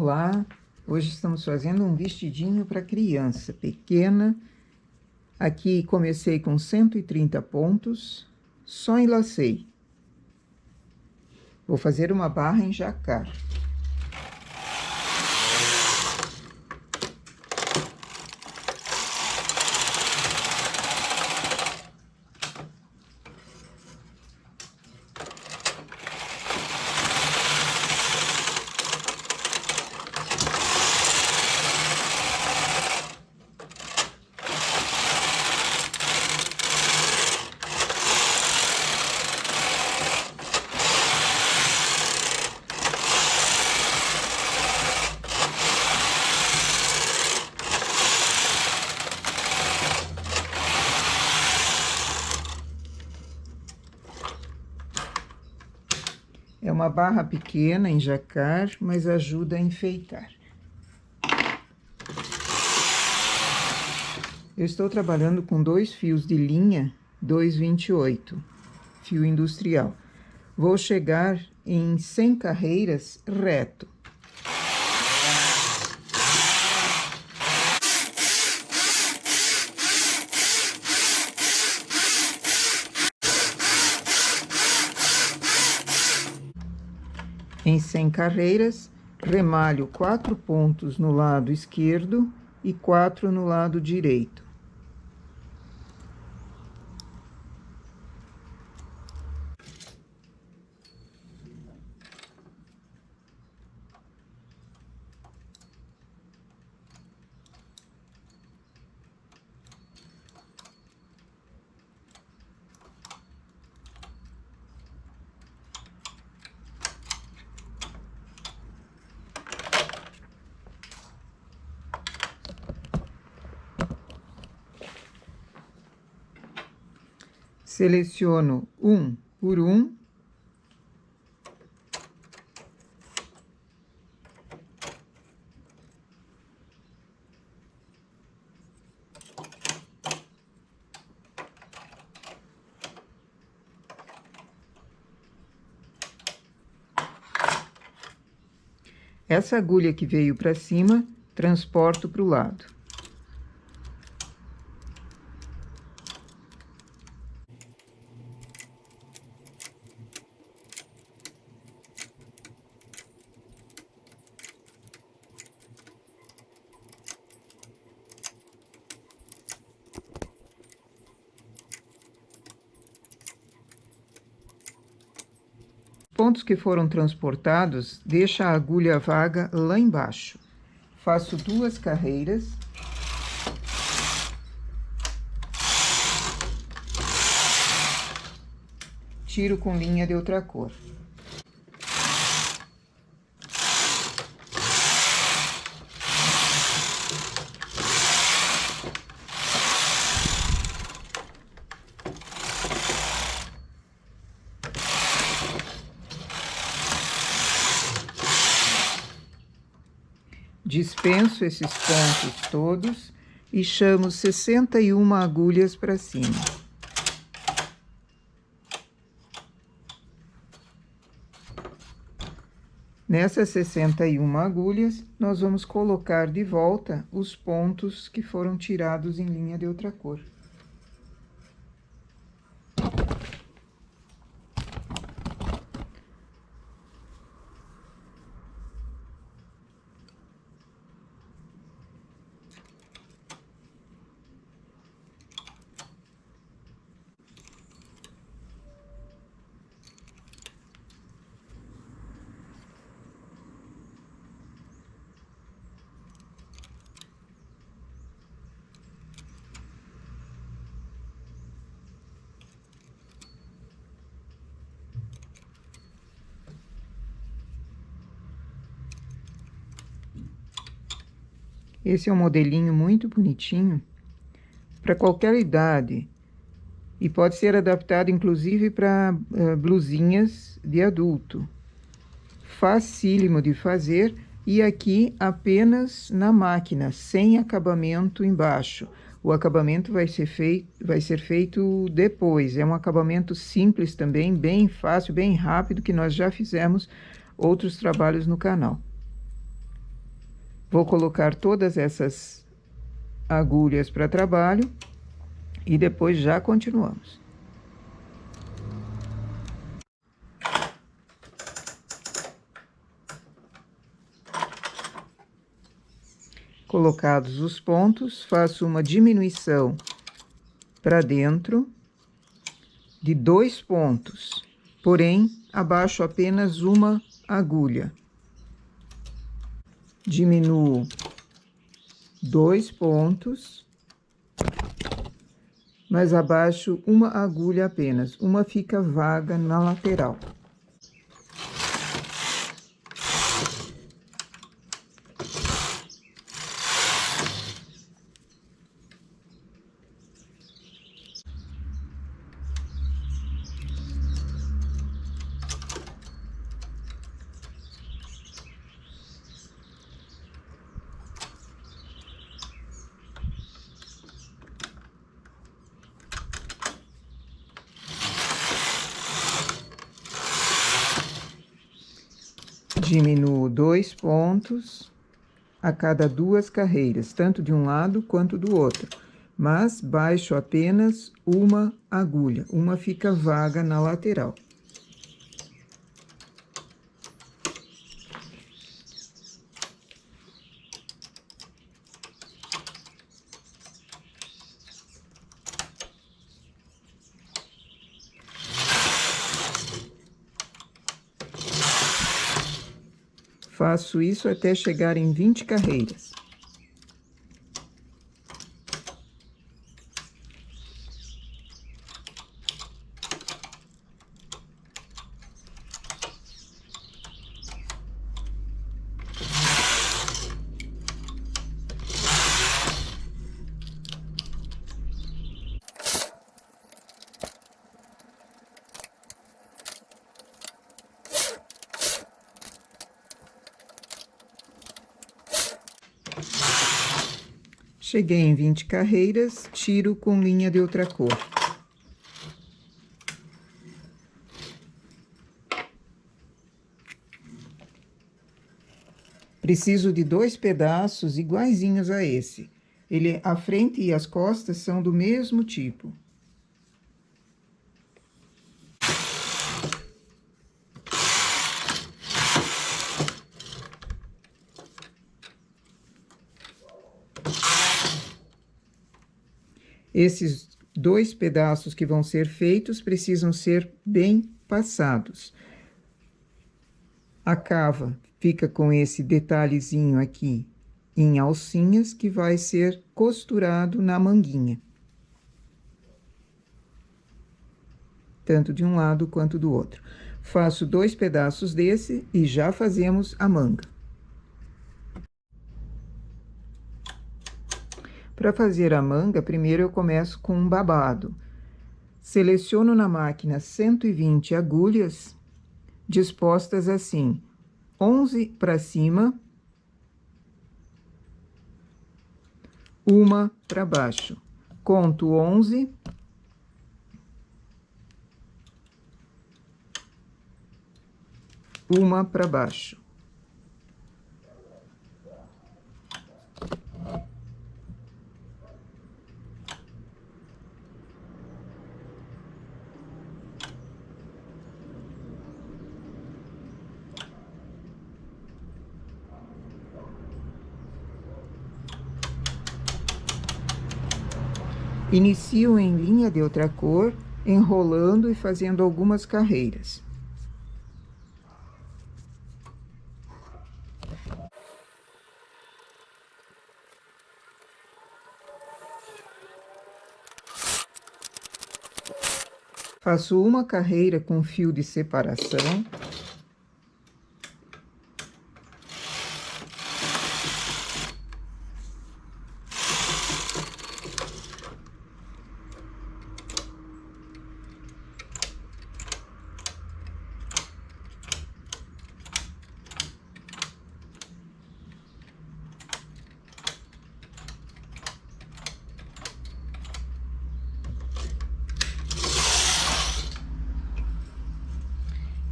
Olá, hoje estamos fazendo um vestidinho para criança pequena. Aqui comecei com 130 pontos, só enlacei. Vou fazer uma barra em jacquard. É uma barra pequena em jacquard, mas ajuda a enfeitar. Eu estou trabalhando com 2 fios de linha 2,28, fio industrial. Vou chegar em 100 carreiras reto. Em 100 carreiras, remalho 4 pontos no lado esquerdo e 4 no lado direito. Seleciono um por um. Essa agulha que veio para cima, transporto para o lado. Pontos que foram transportados, deixa a agulha vaga lá embaixo. Faço 2 carreiras. Tiro com linha de outra cor. Dispenso esses pontos todos e chamo 61 agulhas para cima. Nessas 61 agulhas, nós vamos colocar de volta os pontos que foram tirados em linha de outra cor. Esse é um modelinho muito bonitinho, para qualquer idade, e pode ser adaptado inclusive para blusinhas de adulto. Facílimo de fazer, e aqui apenas na máquina, sem acabamento embaixo. O acabamento vai ser feito depois, é um acabamento simples também, bem fácil, bem rápido, que nós já fizemos outros trabalhos no canal. Vou colocar todas essas agulhas para trabalho e depois já continuamos. Colocados os pontos, faço uma diminuição para dentro de 2 pontos, porém, abaixo apenas uma agulha. Diminuo 2 pontos, mas abaixo uma agulha apenas, uma fica vaga na lateral. Diminuo 2 pontos a cada 2 carreiras, tanto de um lado quanto do outro, mas baixo apenas uma agulha, uma fica vaga na lateral. Faço isso até chegar em 20 carreiras. Cheguei em 20 carreiras, tiro com linha de outra cor. Preciso de 2 pedaços iguaizinhos a esse. A frente e as costas são do mesmo tipo. Esses 2 pedaços que vão ser feitos precisam ser bem passados. A cava fica com esse detalhezinho aqui em alcinhas que vai ser costurado na manguinha. Tanto de um lado quanto do outro. Faço 2 pedaços desse e já fazemos a manga. Para fazer a manga, primeiro eu começo com um babado. Seleciono na máquina 120 agulhas, dispostas assim, 11 para cima, uma para baixo. Conto 11. Uma para baixo. Inicio em linha de outra cor, enrolando e fazendo algumas carreiras. Faço uma carreira com fio de separação.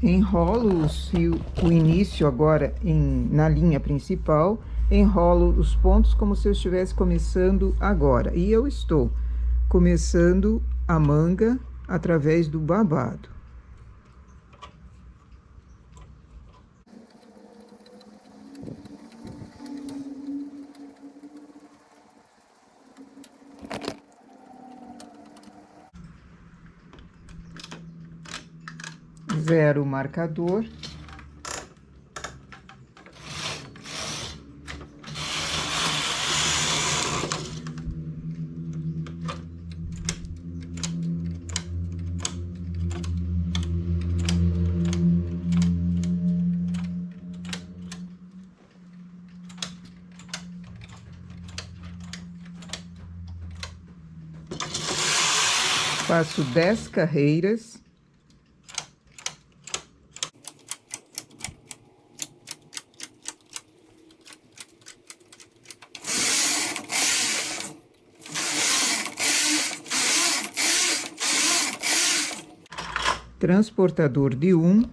Enrolo o início agora na linha principal, enrolo os pontos como se eu estivesse começando agora. E eu estou começando a manga através do babado. Zero o marcador. Faço 10 carreiras. Transportador de 1.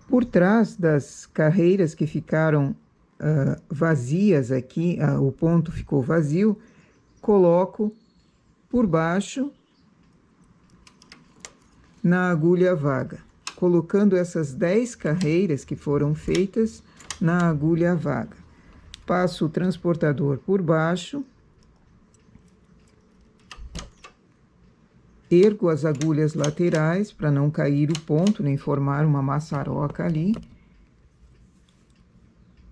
Por trás das carreiras que ficaram vazias aqui, o ponto ficou vazio, coloco por baixo na agulha vaga, colocando essas 10 carreiras que foram feitas na agulha vaga. Passo o transportador por baixo, ergo as agulhas laterais para não cair o ponto, nem formar uma maçaroca ali,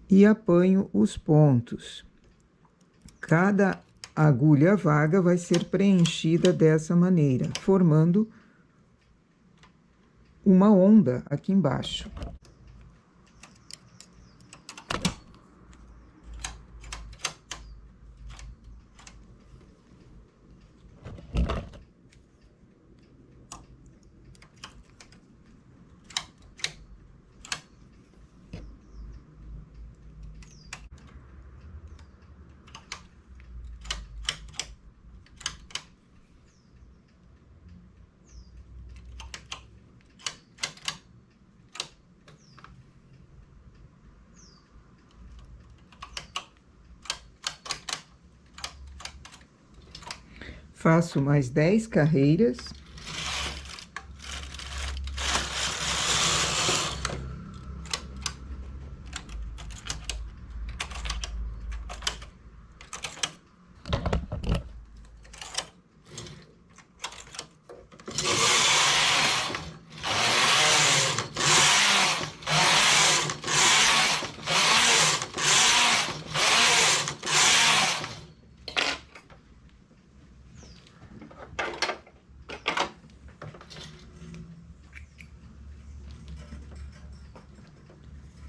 e apanho os pontos. Cada agulha vaga vai ser preenchida dessa maneira, formando uma onda aqui embaixo. Faço mais 10 carreiras.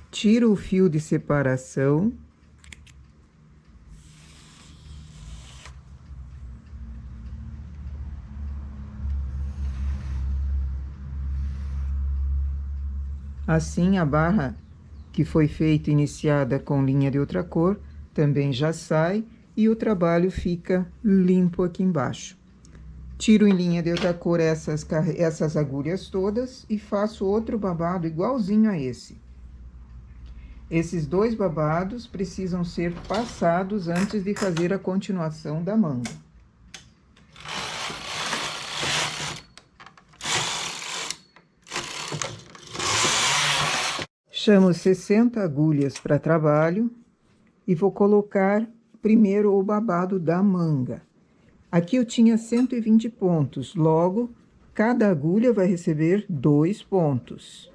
Tiro o fio de separação. Assim, a barra que foi feita iniciada com linha de outra cor também já sai e o trabalho fica limpo aqui embaixo. Tiro em linha de outra cor essas agulhas todas e faço outro babado igualzinho a esse. Esses 2 babados precisam ser passados antes de fazer a continuação da manga. Chamo 60 agulhas para trabalho e vou colocar primeiro o babado da manga. Aqui eu tinha 120 pontos, logo, cada agulha vai receber 2 pontos.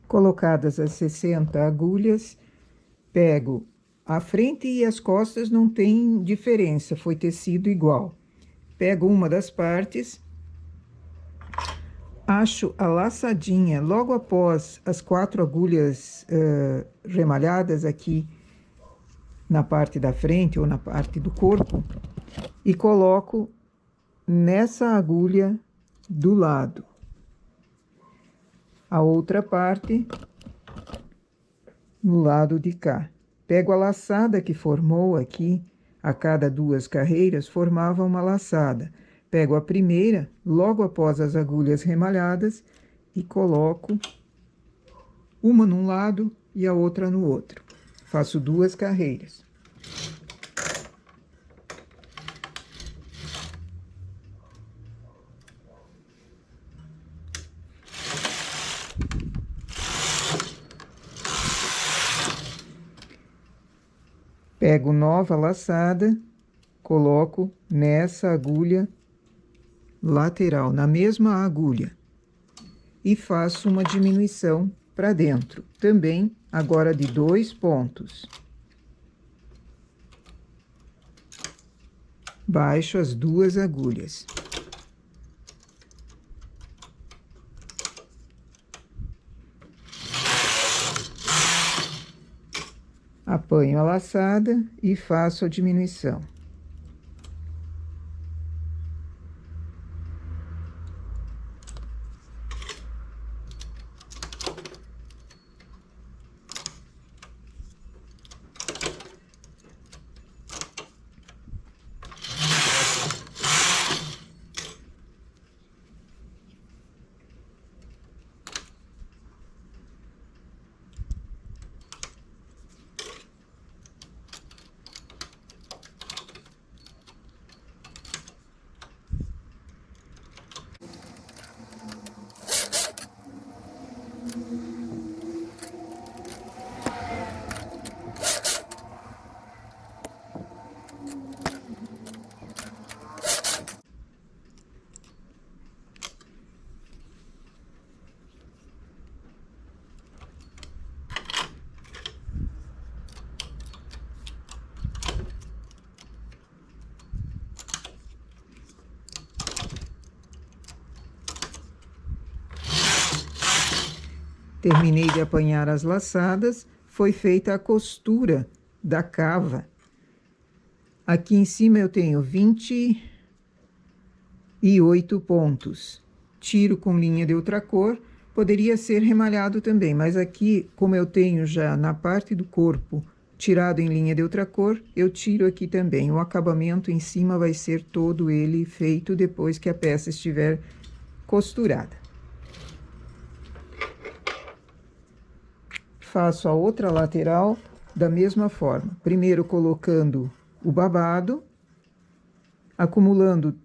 Colocadas as 60 agulhas, pego a frente e as costas, não tem diferença, foi tecido igual. Pego uma das partes, acho a laçadinha logo após as 4 agulhas remalhadas aqui na parte da frente ou na parte do corpo e coloco nessa agulha do lado. a outra parte no lado de cá. Pego a laçada que formou aqui, a cada 2 carreiras formava uma laçada. Pego a primeira, logo após as agulhas remalhadas, e coloco uma num lado e a outra no outro. Faço 2 carreiras. Pego nova laçada, coloco nessa agulha lateral, na mesma agulha, e faço uma diminuição para dentro, também agora de 2 pontos. Baixo as 2 agulhas. Apanho a laçada e faço a diminuição. Terminei de apanhar as laçadas, foi feita a costura da cava. Aqui em cima eu tenho 28 pontos. Tiro com linha de outra cor, poderia ser remalhado também, mas aqui, como eu tenho já na parte do corpo tirado em linha de outra cor, eu tiro aqui também. O acabamento em cima vai ser todo ele feito depois que a peça estiver costurada. Faço a outra lateral da mesma forma. Primeiro colocando o babado, acumulando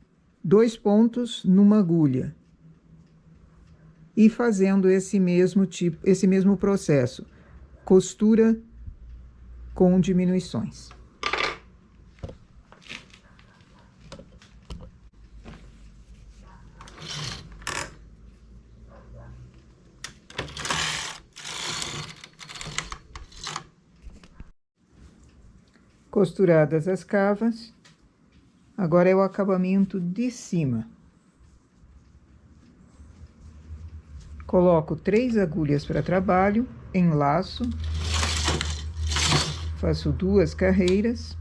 2 pontos numa agulha e fazendo esse mesmo processo, costura com diminuições. Costuradas as cavas, agora é o acabamento de cima. Coloco 3 agulhas para trabalho, enlaço, faço 2 carreiras,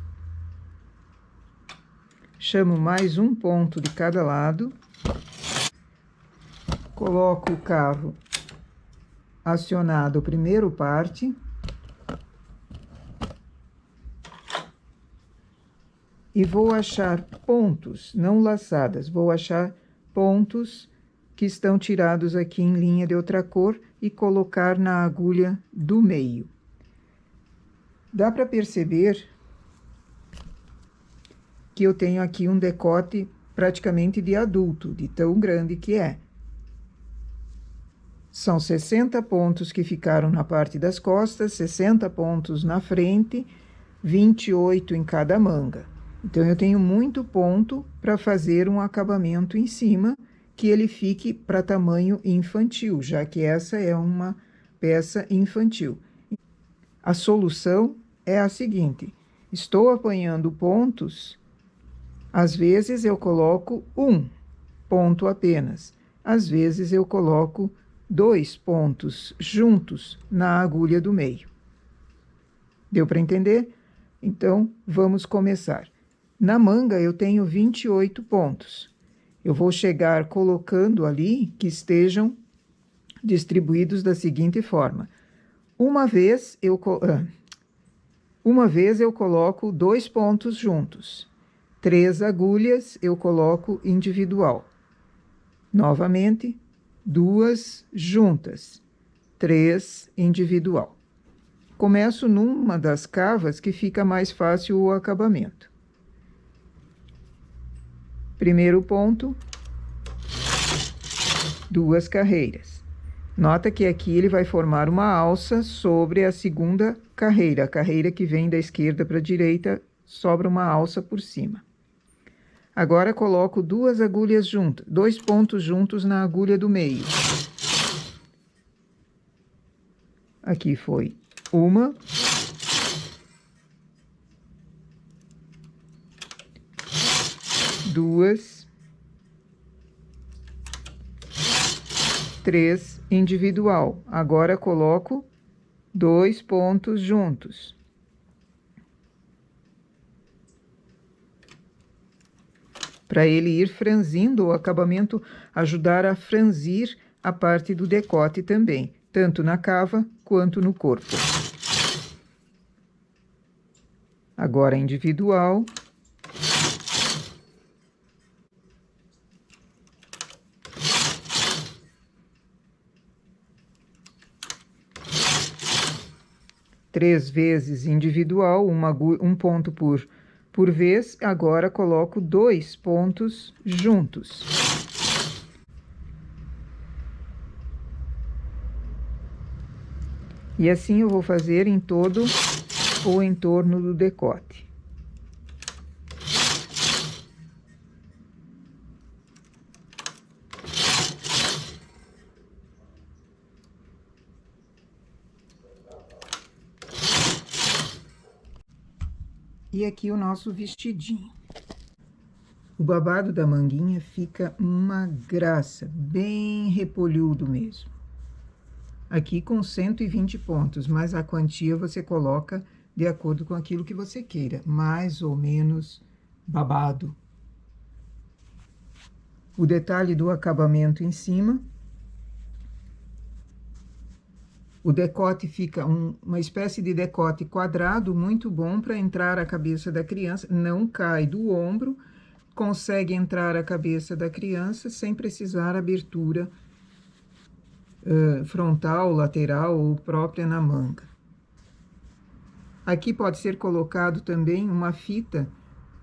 chamo mais um ponto de cada lado, coloco o cavo acionado, o primeiro parte, e vou achar pontos, não laçadas, vou achar pontos que estão tirados aqui em linha de outra cor e colocar na agulha do meio. Dá para perceber que eu tenho aqui um decote praticamente de adulto, de tão grande que é. São 60 pontos que ficaram na parte das costas, 60 pontos na frente, 28 em cada manga. Então, eu tenho muito ponto para fazer um acabamento em cima, que ele fique para tamanho infantil, já que essa é uma peça infantil. A solução é a seguinte: estou apanhando pontos, às vezes eu coloco 1 ponto apenas, às vezes eu coloco 2 pontos juntos na agulha do meio. Deu para entender? Então, vamos começar. Na manga, eu tenho 28 pontos. Eu vou chegar colocando ali que estejam distribuídos da seguinte forma. Uma vez eu coloco 2 pontos juntos. 3 agulhas eu coloco individual. Novamente, 2 juntas. 3 individual. Começo numa das cavas que fica mais fácil o acabamento. Primeiro ponto, 2 carreiras. Nota que aqui ele vai formar uma alça sobre a segunda carreira. A carreira que vem da esquerda para a direita, sobra uma alça por cima. Agora coloco 2 agulhas juntas, 2 pontos juntos na agulha do meio. Aqui foi uma. Duas. 3 individual. Agora coloco 2 pontos juntos. Para ele ir franzindo o acabamento, ajudar a franzir a parte do decote também, tanto na cava quanto no corpo. Agora individual. Três vezes individual, um ponto por vez. Agora coloco 2 pontos juntos. E assim eu vou fazer em todo o entorno do decote. E aqui o nosso vestidinho. O babado da manguinha fica uma graça, bem repolhudo mesmo. Aqui com 120 pontos, mas a quantia você coloca de acordo com aquilo que você queira, mais ou menos babado. O detalhe do acabamento em cima. O decote fica uma espécie de decote quadrado, muito bom para entrar a cabeça da criança, não cai do ombro, consegue entrar a cabeça da criança sem precisar abertura frontal, lateral ou própria na manga. Aqui pode ser colocado também uma fita,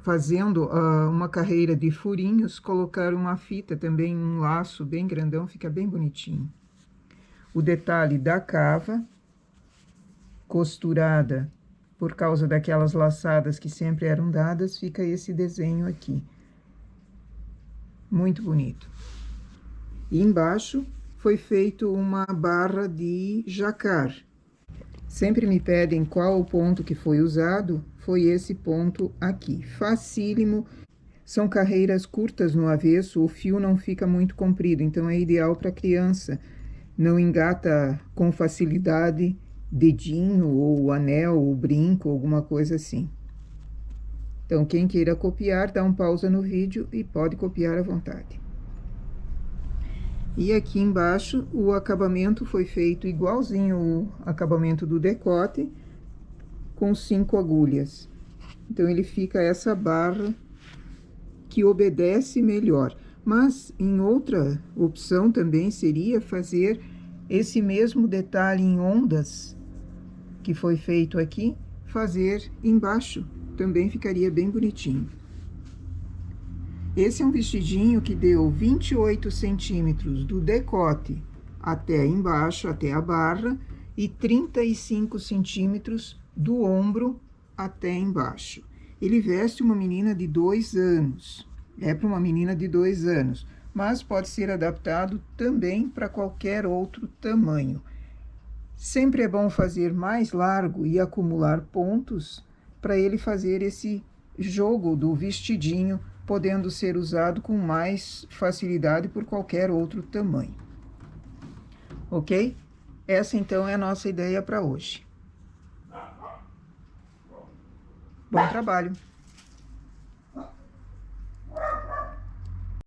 fazendo uma carreira de furinhos, colocar uma fita também, um laço bem grandão, fica bem bonitinho. O detalhe da cava, costurada por causa daquelas laçadas que sempre eram dadas, fica esse desenho aqui. Muito bonito. E embaixo foi feito uma barra de jacar. Sempre me pedem qual o ponto que foi usado, foi esse ponto aqui. Facílimo, são carreiras curtas no avesso, o fio não fica muito comprido, então é ideal para criança. Não engata com facilidade dedinho, ou anel, ou brinco, alguma coisa assim. Então, quem queira copiar, dá um pausa no vídeo e pode copiar à vontade. E aqui embaixo, o acabamento foi feito igualzinho o acabamento do decote, com 5 agulhas. Então, ele fica essa barra que obedece melhor. Mas, em outra opção também seria fazer esse mesmo detalhe em ondas, que foi feito aqui, fazer embaixo. Também ficaria bem bonitinho. Esse é um vestidinho que deu 28 centímetros do decote até embaixo, até a barra, e 35 centímetros do ombro até embaixo. Ele veste uma menina de 2 anos. É para uma menina de 2 anos, mas pode ser adaptado também para qualquer outro tamanho. Sempre é bom fazer mais largo e acumular pontos para ele fazer esse jogo do vestidinho, podendo ser usado com mais facilidade por qualquer outro tamanho. Ok? Essa então é a nossa ideia para hoje. Bom trabalho!